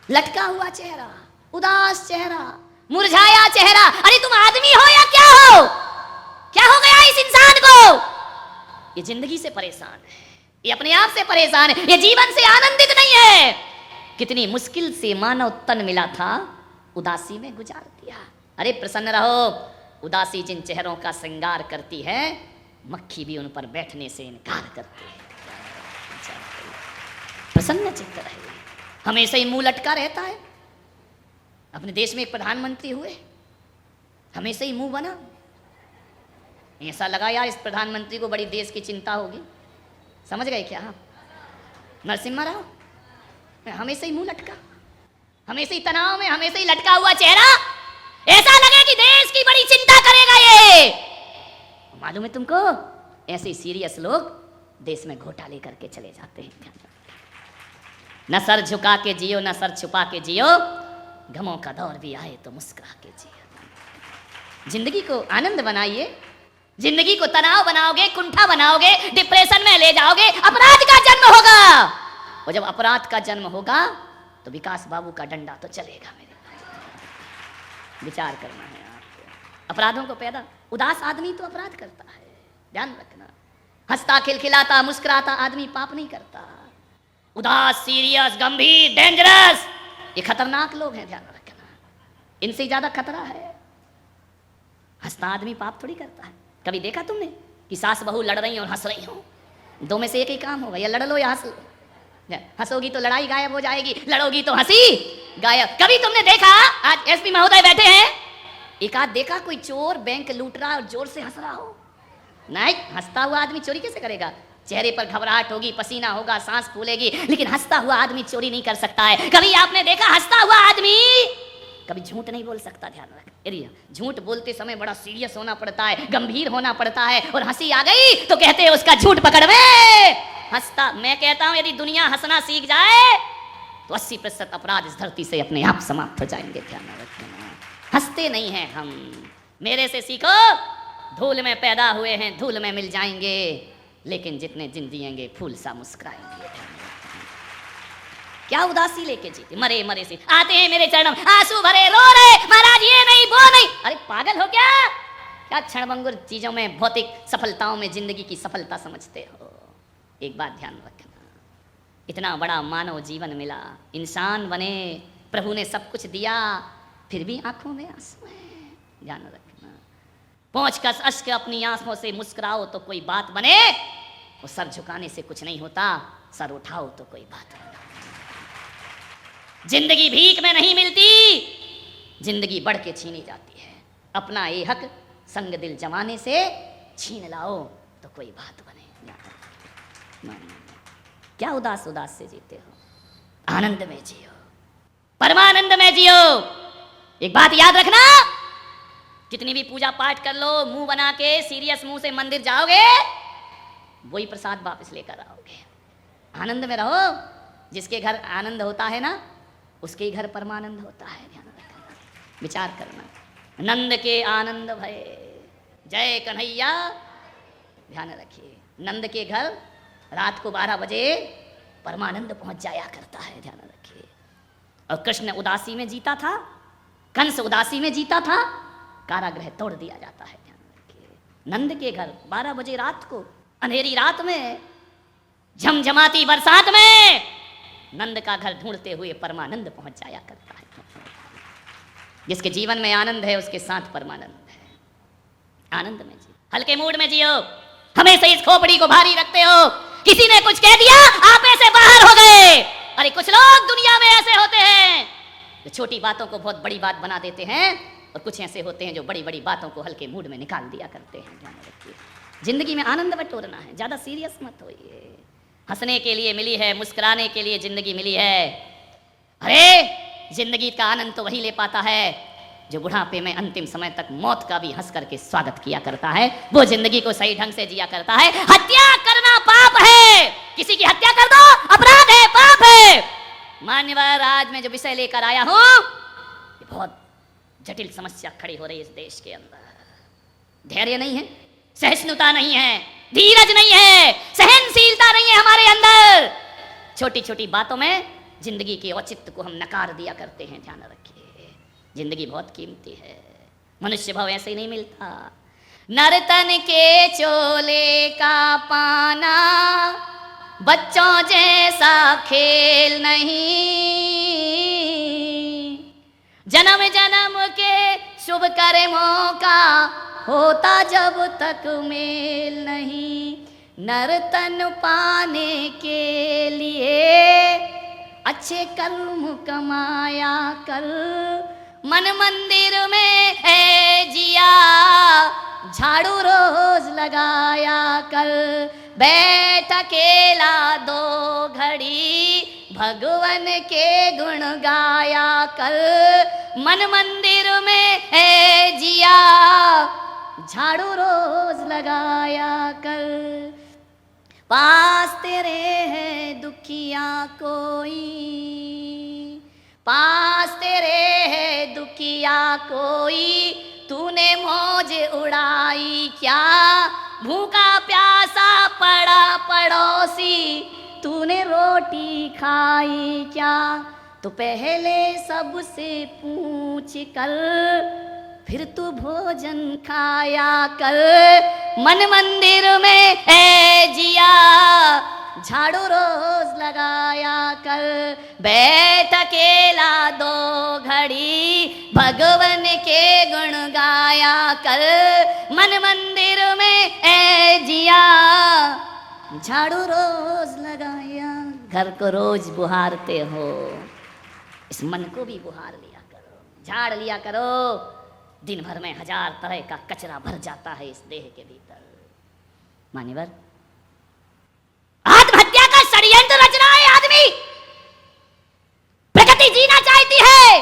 लटका हुआ चेहरा, उदास चेहरा, मुरझाया चेहरा। अरे तुम आदमी हो या क्या हो? क्या हो गया इस इंसान को? ये जिंदगी से परेशान है, ये अपने आप से परेशान है, ये जीवन से आनंदित नहीं है। कितनी मुश्किल से मानव तन मिला था, उदासी में गुजार दिया। अरे प्रसन्न रहो, उदासी जिन चेहरों का श्रृंगार करती है, मक्खी भी उन पर बैठने से इनकार करती है। प्रसन्न चित्त रहे, हमेशा ही मुंह लटका रहता है। अपने देश में एक प्रधानमंत्री हुए, हमेशा ही मुंह बना। ऐसा लगा यार इस प्रधानमंत्री को बड़ी देश की चिंता होगी। समझ गए क्या? नरसिम्हा राव हमेशा ही मुंह लटका, हमेशा ही तनाव में, हमेशा ही लटका हुआ चेहरा। ऐसा लगे कि देश की बड़ी चिंता करेगा ये। मालूम है तुमको, ऐसे सीरियस लोग देश में घोटाले करके चले जाते हैं। न सर झुका के जियो, न सर छुपा के जियो, गमों का दौर भी आए तो मुस्कुरा के जियो। जिंदगी को आनंद बनाइए। जिंदगी को तनाव बनाओगे, कुंठा बनाओगे, डिप्रेशन में ले जाओगे, अपराध का जन्म होगा। और जब अपराध का जन्म होगा तो विकास बाबू का डंडा तो चलेगा। मेरे विचार करना है आपको। अपराधों को पैदा, उदास आदमी तो अपराध करता है, ध्यान रखना। हंसता खिलखिलाता मुस्कुराता आदमी पाप नहीं करता। उदास, सीरियस, गंभीर, डेंजरस, ये खतरनाक लोग हैं, ध्यान रखना। इनसे ज्यादा खतरा है। हंसता आदमी पाप थोड़ी करता है। कभी देखा तुमने कि सास बहू लड़ रही और हंस रही हो? दो में से एक ही काम होगा, या लड़ लो या हंस लो। हंसोगी तो लड़ाई गायब हो जाएगी, लड़ोगी तो हंसी गायब। कभी तुमने देखा, आज एसपी महोदय बैठे हैं, एक आध देखा कोई चोर बैंक लूट रहा और जोर से हंस रहा हो? नहीं, हंसता हुआ आदमी चोरी कैसे करेगा? चेहरे पर घबराहट होगी, पसीना होगा, सांस फूलेगी, लेकिन हंसता हुआ आदमी चोरी नहीं कर सकता है। कभी आपने देखा हंसता हुआ आदमी कभी झूठ नहीं बोल सकता? ध्यान रख। झूठ बोलते समय बड़ा सीरियस होना पड़ता है, गंभीर होना पड़ता है। और हंसी आ गई तो कहते हैं उसका झूठ पकड़ में। हंसता, मैं कहता हूं यदि दुनिया हंसना सीख जाए तो 80% अपराध इस धरती से अपने आप समाप्त हो जाएंगे। ध्यान रखना, हंसते नहीं हैं हम। मेरे से सीखो, धूल में पैदा हुए हैं, धूल में मिल जाएंगे, लेकिन जितने दिन जिएंगे फूल सा मुस्कुराएंगे। क्या उदासी लेके जीते, मरे मरे से आते हैं मेरे चरणों, आंसू भरे रो रहे, महाराज ये नहीं वो नहीं। अरे पागल हो क्या? क्या क्षणभंगुर चीजों में, भौतिक सफलताओं में जिंदगी की सफलता समझते हो? एक बात ध्यान रखना, इतना बड़ा मानव जीवन मिला, इंसान बने, प्रभु ने सब कुछ दिया, फिर भी आंखों में आंसू है। ध्यान रखना, पहुंच कर अश्क अपनी आंखों से मुस्कुराओ तो कोई बात बने, और सर झुकाने से कुछ नहीं होता, सर उठाओ तो कोई बात बने। जिंदगी भीख में नहीं मिलती, जिंदगी बढ़ के छीनी जाती है। अपना ये हक संग दिल जमाने से छीन लाओ तो कोई बात बने। क्या उदास उदास से जीते हो? आनंद में जियो, परमानंद में जियो। एक बात याद रखना, कितनी भी पूजा पाठ कर लो, मुंह बना के सीरियस मुंह से मंदिर जाओगे, वही प्रसाद वापस लेकर आओगे। आनंद में रहो। जिसके घर आनंद होता है ना, उसके ही घर परमानंद होता है। ध्यान रखना, विचार करना। नंद के आनंद भय, जय कन्हैया। ध्यान रखिए, नंद के घर रात को 12 बजे परमानंद पहुंच जाया करता है। ध्यान रखिए। और कृष्ण उदासी में जीता था, कंस उदासी में जीता था, कारागृह तोड़ दिया जाता है। ध्यान रखिए, नंद के घर 12 बजे रात को, अंधेरी रात में, झमझमाती बरसात में, नंद का घर ढूंढते हुए परमानंद पहुंच जाया करता है। जिसके जीवन में आनंद है उसके साथ परमानंद है। आनंद में जियो, हल्के मूड में जियो। हमेशा इस खोपड़ी को भारी रखते हो, किसी ने कुछ कह दिया आप ऐसे बाहर हो गए। अरे कुछ लोग दुनिया में ऐसे होते हैं जो छोटी बातों को बहुत बड़ी बात बना देते हैं, और कुछ ऐसे होते हैं जो बड़ी बड़ी बातों को हल्के मूड में निकाल दिया करते हैं। ध्यान रखिए, जिंदगी में आनंद बटोरना है, ज्यादा सीरियस मत होइए। हंसने के लिए मिली है, मुस्कुराने के लिए जिंदगी मिली है। अरे जिंदगी का आनंद तो वही ले पाता है जो बुढ़ापे में अंतिम समय तक मौत का भी हंस करके स्वागत किया करता है, वो जिंदगी को सही ढंग से जिया करता है। हत्या करना पाप है, किसी की हत्या कर दो अपराध है, पाप है। मान्यवर, आज मैं जो विषय लेकर आया हूं, ये बहुत जटिल समस्या खड़ी हो रही है इस देश के अंदर। धैर्य नहीं है, सहिष्णुता नहीं है, धीरज नहीं है, सहनशीलता नहीं है हमारे अंदर। छोटी छोटी बातों में जिंदगी के औचित्य को हम नकार दिया करते हैं। ध्यान रखिए, जिंदगी बहुत कीमती है, मनुष्य भाव ऐसे ही नहीं मिलता। नर्तन के चोले का पाना बच्चों जैसा खेल नहीं, जन्म जन्म के शुभ कर्मों का होता जब तक मेल नहीं। नर्तन पाने के लिए अच्छे कर्म कमाया कर, मन मंदिर में है जिया झाड़ू रोज लगाया कर। बैठ अकेला 2 घड़ी भगवान के गुण गाया कर, मन मंदिर में है जिया झाड़ू रोज लगाया कर। पास तेरे है दुखिया कोई, पास तेरे है दुखिया कोई, तूने मौज उड़ाई क्या। भूखा प्यासा पड़ा पड़ोसी, तूने रोटी खाई क्या। तो पहले सबसे पूछ कर फिर तू भोजन खाया कर, मन मंदिर में है जिया झाड़ू रोज लगाया कर। बैठ अकेला 2 घड़ी भगवान के गुण गाया कर, मन मंदिर में है जिया झाड़ू रोज लगाया। घर को रोज बुहारते हो, इस मन को भी बुहार लिया करो, झाड़ लिया करो। दिन भर में 1000 तरह का कचरा भर जाता है इस देह के भीतर। मान्यवर, आत्महत्या का षड्यंत्र रच रहा है आदमी। प्रकृति जीना चाहती है,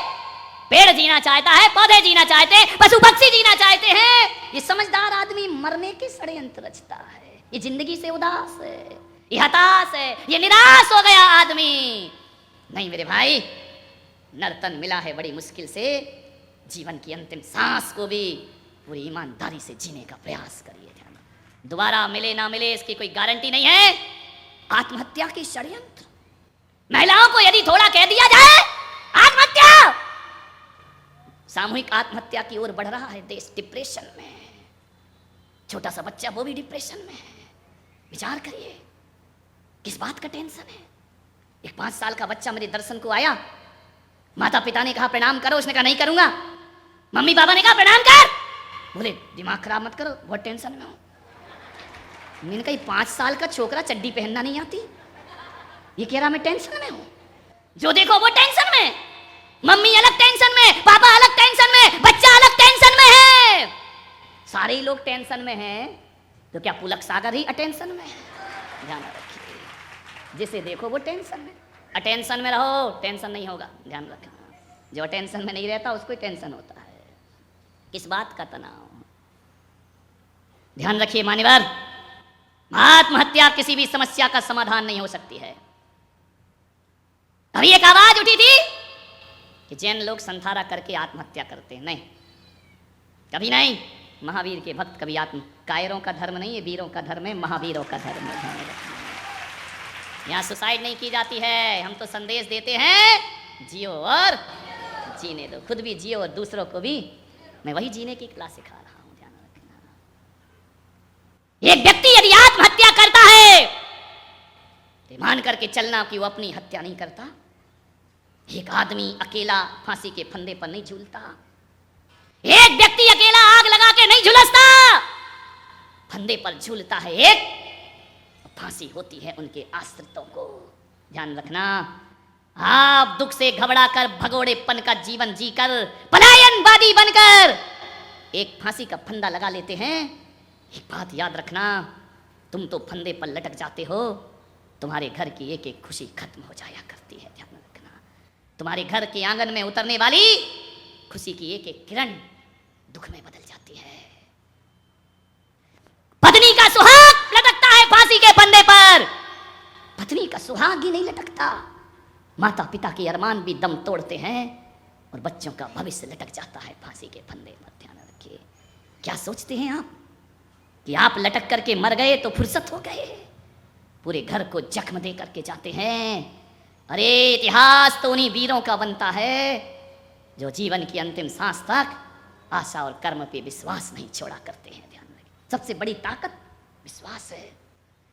पेड़ जीना चाहता है, पौधे जीना चाहते हैं, पशु पक्षी जीना चाहते हैं। ये समझदार आदमी मरने के षड्यंत्र रचता है। ये जिंदगी से उदास है, ये हताश है, ये निराश हो गया आदमी। नहीं मेरे भाई, नर्तन मिला है बड़ी मुश्किल से। जीवन की अंतिम सांस को भी पूरी ईमानदारी से जीने का प्रयास करिए। ध्यान, दोबारा मिले ना मिले इसकी कोई गारंटी नहीं है। आत्महत्या की षड्यंत्र, महिलाओं को यदि थोड़ा कह दिया जाए आत्महत्या, सामूहिक आत्महत्या की ओर बढ़ रहा है देश। डिप्रेशन में, छोटा सा बच्चा वो भी डिप्रेशन में है। विचार करिए किस बात का टेंशन है। एक 5 साल का बच्चा मेरे दर्शन को आया, माता पिता ने कहा प्रणाम करो, उसने कहा नहीं करूंगा। मम्मी पापा ने कहा प्रणाम कर, बोले दिमाग खराब मत करो, बहुत टेंशन में हूं। मैंने कहा 5 साल का छोकरा चड्डी पहनना नहीं आती, ये कह रहा मैं टेंशन में हूं। जो देखो वो टेंशन में, मम्मी अलग टेंशन में, पापा अलग टेंशन में, बच्चा अलग टेंशन में है। सारे ही लोग टेंशन में हैं, तो क्या पुलक सागर ही अटेंशन में है? ध्यान रखिए, जिसे देखो वो टेंशन में। अटेंशन में रहो, टेंशन नहीं होगा। ध्यान रखना, जो अटेंशन में नहीं रहता उसको ही टेंशन होता है। किस बात का तनाव? ध्यान रखिए मान्यवर, आत्महत्या किसी भी समस्या का समाधान नहीं हो सकती है। अभी एक आवाज उठी थी कि जैन लोग संथारा करके आत्महत्या करते हैं। नहीं, कभी नहीं। महावीर के भक्त कभी कायरों का धर्म नहीं है, वीरों का धर्म है, महावीरों का धर्म है। यहाँ सुसाइड नहीं की जाती है। हम तो संदेश देते हैं जियो और जीने दो, खुद भी जियो और दूसरों को भी। मैं वही जीने की क्लास सिखा रहा हूं, ध्यान रखना। एक व्यक्ति यदि आत्महत्या करता है तो मान करके चलना कि वो अपनी हत्या नहीं करता। एक आदमी अकेला फांसी के फंदे पर नहीं झूलता, एक व्यक्ति अकेला आग लगा के नहीं झुलसता, फंदे पर झूलता है एक, फांसी होती है उनके आश्रितों को। ध्यान रखना, आप दुख से घबरा कर भगोड़ेपन का जीवन जीकर पलायनवादी बनकर एक फांसी का फंदा लगा लेते हैं। एक बात याद रखना, तुम तो फंदे पर लटक जाते हो, तुम्हारे घर की एक एक खुशी खत्म हो जाया करती है। ध्यान रखना, तुम्हारे घर के आंगन में उतरने वाली खुशी की एक एक किरण दुख में बदल जाती है। पत्नी का सुहाग लटकता है फांसी के फंदे पर, पत्नी का सुहाग ही नहीं लटकता। माता पिता के अरमान भी दम तोड़ते हैं और बच्चों का भविष्य लटक जाता है फांसी के फंदे पर। ध्यान रखिए, क्या सोचते हैं आप कि आप लटक करके मर गए तो फुर्सत हो गए? पूरे घर को जख्म दे करके जाते हैं। अरे इतिहास तो उन्हीं वीरों का बनता है जो जीवन की अंतिम सांस तक आशा और कर्म पे विश्वास नहीं छोड़ा करते हैं। ध्यान रखें, सबसे बड़ी ताकत विश्वास है।